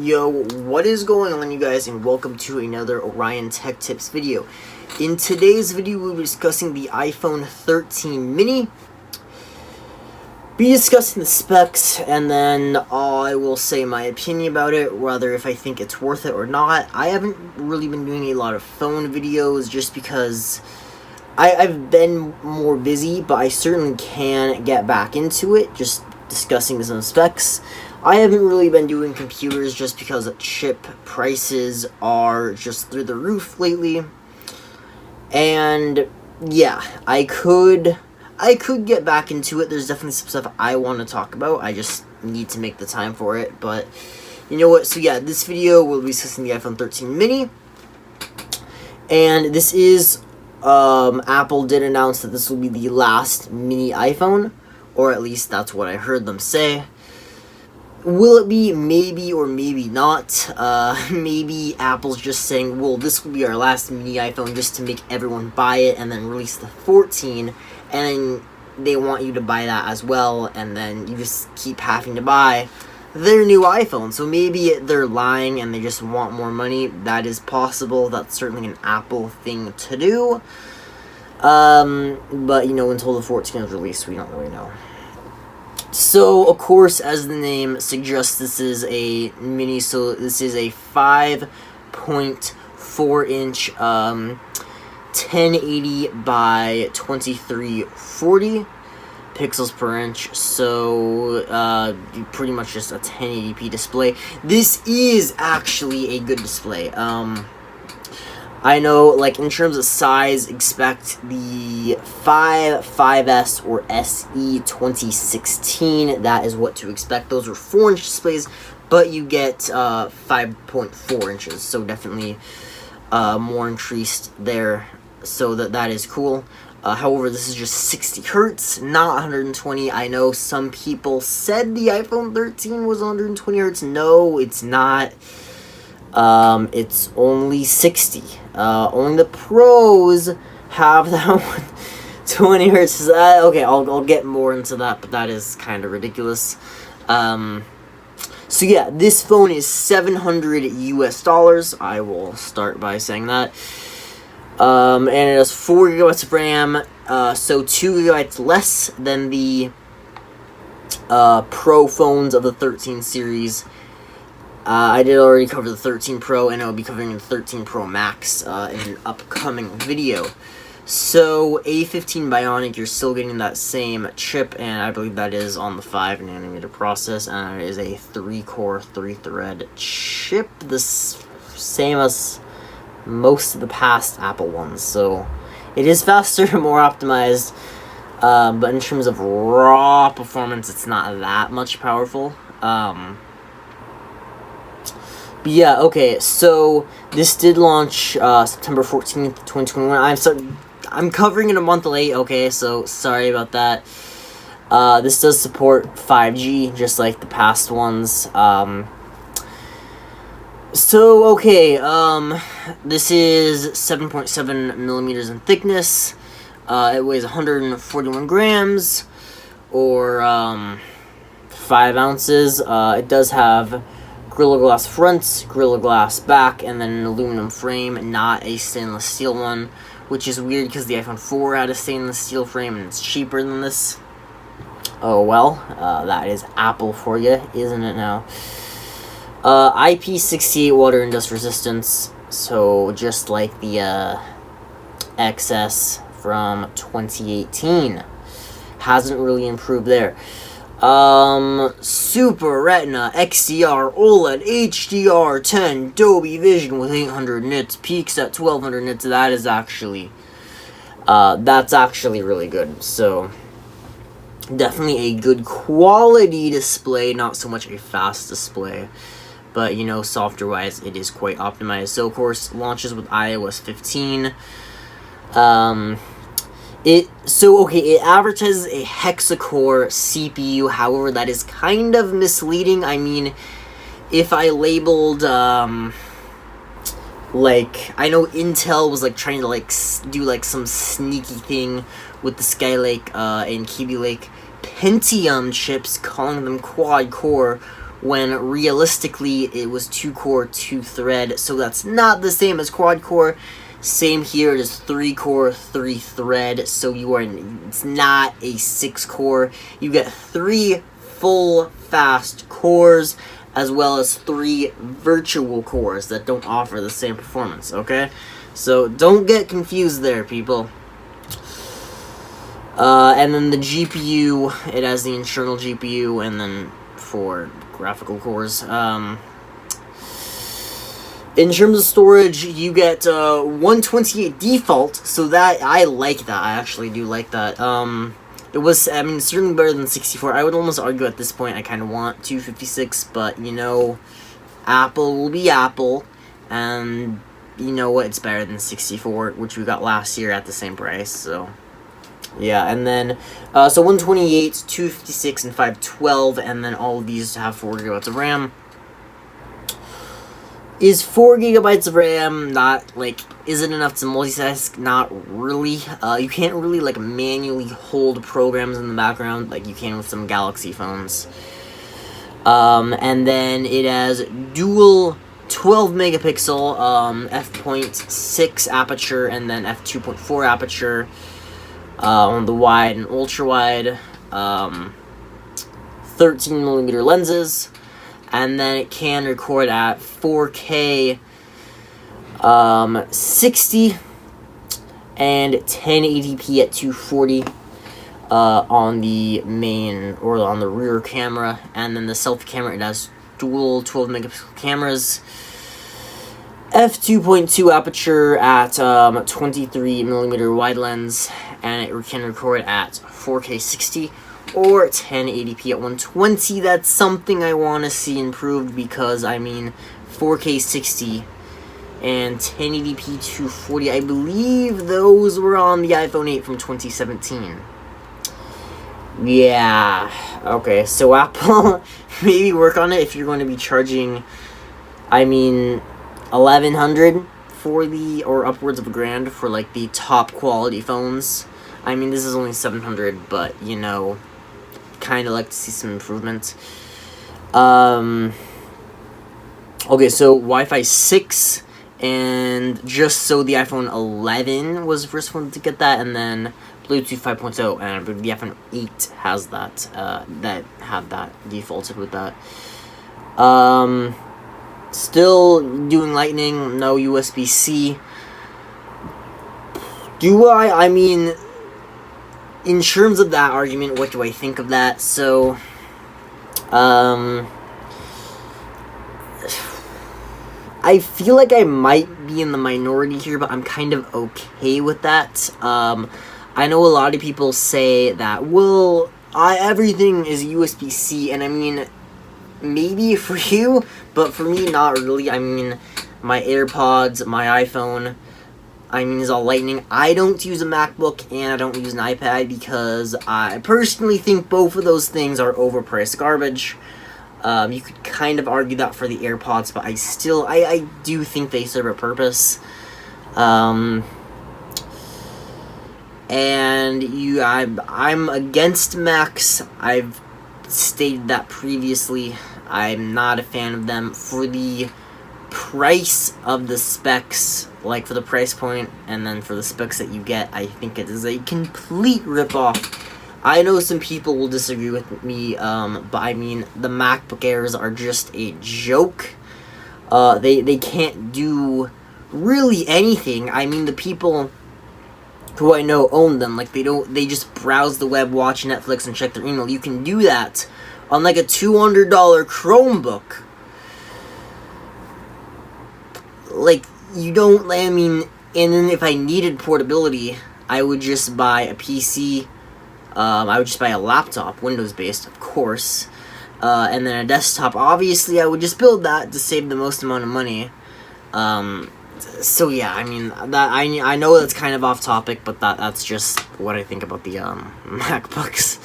Yo, what is going on, you guys, and welcome to another Orion Tech Tips video. In today's video, we'll be discussing the iPhone 13 mini, be discussing the specs, and then I will say my opinion about it, whether if I think it's worth it or not. I haven't really been doing a lot of phone videos just because I've been more busy, but I certainly can get back into it, just discussing some specs. I haven't really been doing computers just because chip prices are just through the roof lately. And yeah, I could get back into it. There's definitely some stuff I want to talk about. I just need to make the time for it. But you know what? So yeah, this video will be discussing the iPhone 13 mini. And this is Apple did announce that this will be the last mini iPhone, or at least that's what I heard them say. Will it be? Maybe or maybe not. Maybe Apple's just saying, well, this will be our last mini iPhone just to make everyone buy it and then release the 14, and then they want you to buy that as well, and then you just keep having to buy their new iPhone. So maybe they're lying and they just want more money. That is possible. That's certainly an Apple thing to do. But, you know, until the 14 is released, we don't really know. So, of course, as the name suggests, this is a mini, so this is a 5.4-inch 1080 by 2340 pixels per inch, so pretty much just a 1080p display. This is actually a good display. I know, like, in terms of size, expect the 5S or SE 2016. That is what to expect. Those are 4-inch displays, but you get 5.4 inches, so definitely more increased there, so that is cool. However, this is just 60 hertz, not 120. I know some people said the iPhone 13 was 120 hertz. No, it's not. It's only 60. Only the pros have that 120 hertz. Okay, I'll get more into that, but that is kind of ridiculous. So yeah, this phone is $700 US. I will start by saying that. And it has 4 gigabytes of RAM, so 2 gigabytes less than the Pro phones of the 13 series. I did already cover the 13 Pro, and I'll be covering the 13 Pro Max in an upcoming video. So, A15 Bionic, you're still getting that same chip, and I believe that is on the 5nm process, and it is a 3-core, 3-thread chip, the same as most of the past Apple ones. So, it is faster, more optimized, but in terms of raw performance, it's not that much powerful. But yeah, okay, so this did launch September 14th, 2021. I'm covering it a month late, okay, so sorry about that. This does support 5G, just like the past ones. So, okay, this is 7.7 millimeters in thickness. It weighs 141 grams, or 5 ounces. It does have Gorilla Glass front, Gorilla Glass back, and then an aluminum frame, not a stainless steel one, which is weird because the iPhone 4 had a stainless steel frame and it's cheaper than this. Oh well, that is Apple for you, isn't it now? IP68 water and dust resistance, so just like the XS from 2018. Hasn't really improved there. Super Retina XDR OLED HDR10 Dolby Vision with 800 nits, peaks at 1200 nits. That is actually, that's actually really good. So, definitely a good quality display, not so much a fast display. But, you know, software-wise, it is quite optimized. So, of course, launches with iOS 15. It advertises a hexa-core CPU, however, that is kind of misleading. I mean, if I labeled, like, I know Intel was, like, trying to, like, do, like, some sneaky thing with the Skylake, and Kaby Lake Pentium chips, calling them quad-core, when realistically it was 2-core, 2-thread, so that's not the same as quad-core. Same here, it is 3-core, 3-thread, so it's not a 6-core. You get 3 full fast cores, as well as 3 virtual cores that don't offer the same performance, okay? So don't get confused there, people. And then the GPU, it has the internal GPU, and then for graphical cores. In terms of storage, you get 128 default, so that, I like that. I actually do like that. It was, I mean, certainly better than 64. I would almost argue at this point I kind of want 256, but, you know, Apple will be Apple, and you know what, it's better than 64, which we got last year at the same price, so, yeah. And then, so 128, 256, and 512, and then all of these have 4 gigabytes of RAM. Is 4 gigabytes of RAM not, like, is it enough to multitask? Not really. You can't really, like, manually hold programs in the background like you can with some Galaxy phones. And then it has dual 12 megapixel f.6 aperture, and then f2.4 aperture on the wide and ultra wide, 13mm lenses. And then it can record at 4K 60 and 1080p at 240 on the main, or on the rear camera. And then the selfie camera, it has dual 12 megapixel cameras, f2.2 aperture at 23mm wide lens, and it can record at 4K 60 or 1080p at 120. That's something I want to see improved, because, I mean, 4K 60 and 1080p 240, I believe those were on the iPhone 8 from 2017. Yeah, okay, so Apple, maybe work on it if you're going to be charging, I mean, $1,100 for the, or upwards of $1,000 for, like, the top quality phones. I mean, this is only $700, but, you know, kind of like to see some improvement. Okay, so Wi-Fi 6, and just so the iPhone 11 was the first one to get that, and then Bluetooth 5.0, and the iPhone 8 has that, that had that defaulted with that. Still doing Lightning, no USB-C. I mean, in terms of that argument, what do I think of that? So, I feel like I might be in the minority here, but I'm kind of okay with that. I know a lot of people say that, well, everything is USB-C, and I mean, maybe for you, but for me, not really. I mean, my AirPods, my iPhone, I mean, is all Lightning. I don't use a MacBook, and I don't use an iPad, because I personally think both of those things are overpriced garbage. You could kind of argue that for the AirPods, but I do think they serve a purpose. And I'm against Macs. I've stated that previously. I'm not a fan of them for the price of the specs, like for the price point, and then for the specs that you get. I think it is a complete ripoff. I know some people will disagree with me, but I mean, the MacBook Airs are just a joke. They can't do really anything. I mean, the people who I know own them, like, they just browse the web, watch Netflix, and check their email. You can do that on, like, a $200 Chromebook. Like, you don't, I mean, and then if I needed portability, I would just buy a PC. I would just buy a laptop, Windows-based, of course, and then a desktop. Obviously, I would just build that to save the most amount of money. So yeah, I mean, that I know that's kind of off topic, but that's just what I think about the MacBooks.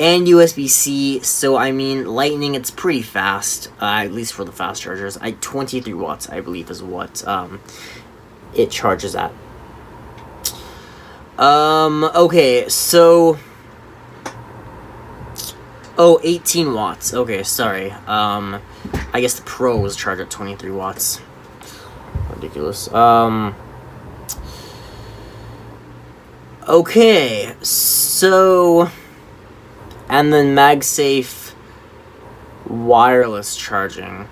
And USB-C, so I mean, Lightning, it's pretty fast, at least for the fast chargers. 23 watts, I believe, is what it charges at. Okay, so... Oh, 18 watts. Okay, sorry. I guess the Pro was charged at 23 watts. Ridiculous. Okay, so, and then MagSafe wireless charging,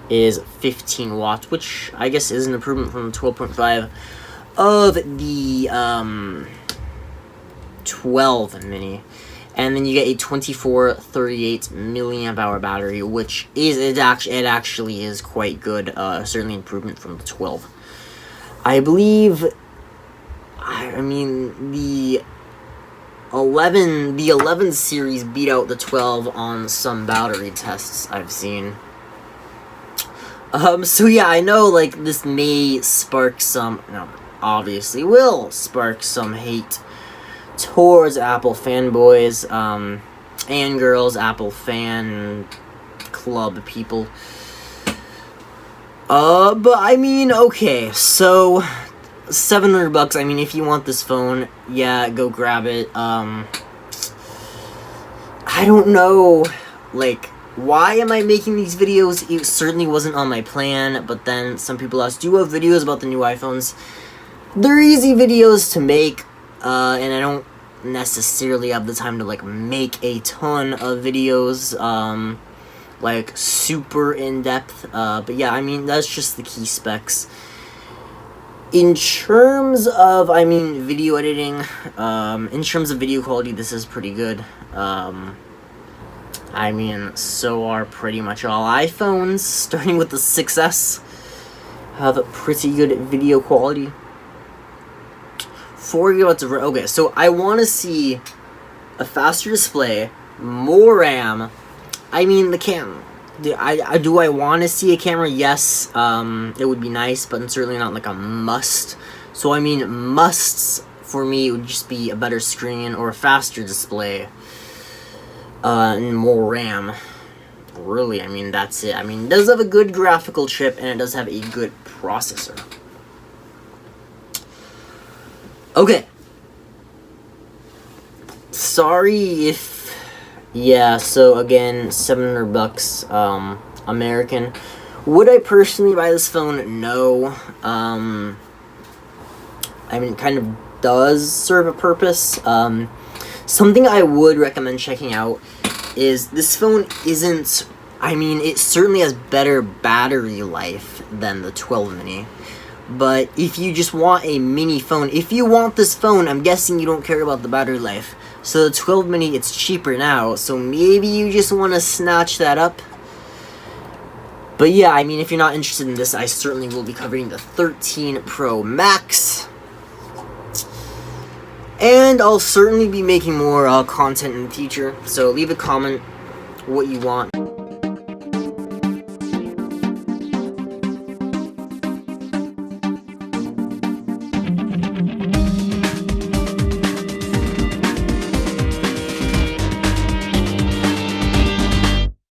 is 15 watts, which I guess is an improvement from the 12.5 of the, 12 mini. And then you get a 2438 milliamp hour battery, which is, it actually is quite good, certainly improvement from the 12. I believe, I mean, the 11 series beat out the 12 on some battery tests I've seen. So yeah, I know, like, this may spark some, no, obviously will spark some hate towards Apple fanboys, and girls, Apple fan club people. But I mean, okay, so $700, I mean, if you want this phone, yeah, go grab it. I don't know, like, why am I making these videos? It certainly wasn't on my plan, but then some people asked, do you have videos about the new iPhones? They're easy videos to make, and I don't necessarily have the time to, like, make a ton of videos, like, super in-depth, but yeah, I mean, that's just the key specs. In terms of, I mean, video editing, in terms of video quality, this is pretty good. I mean, so are pretty much all iPhones, starting with the 6S, have pretty good video quality. 4 GB of RAM. Okay, so I want to see a faster display, more RAM. I mean, the camera. Do I want to see a camera? Yes, it would be nice, but certainly not like a must. So I mean, musts for me would just be a better screen or a faster display, and more RAM. Really, I mean, that's it. I mean, it does have a good graphical chip, and it does have a good processor. Okay. Sorry if... Yeah, so again, $700, American. Would I personally buy this phone? No. I mean, it kind of does serve a purpose. Something I would recommend checking out is this phone isn't... I mean, it certainly has better battery life than the 12 mini. But if you just want a mini phone, if you want this phone, I'm guessing you don't care about the battery life. So the 12 mini, it's cheaper now, so maybe you just want to snatch that up. But yeah, I mean, if you're not interested in this, I certainly will be covering the 13 Pro Max. And I'll certainly be making more content in the future, so leave a comment what you want.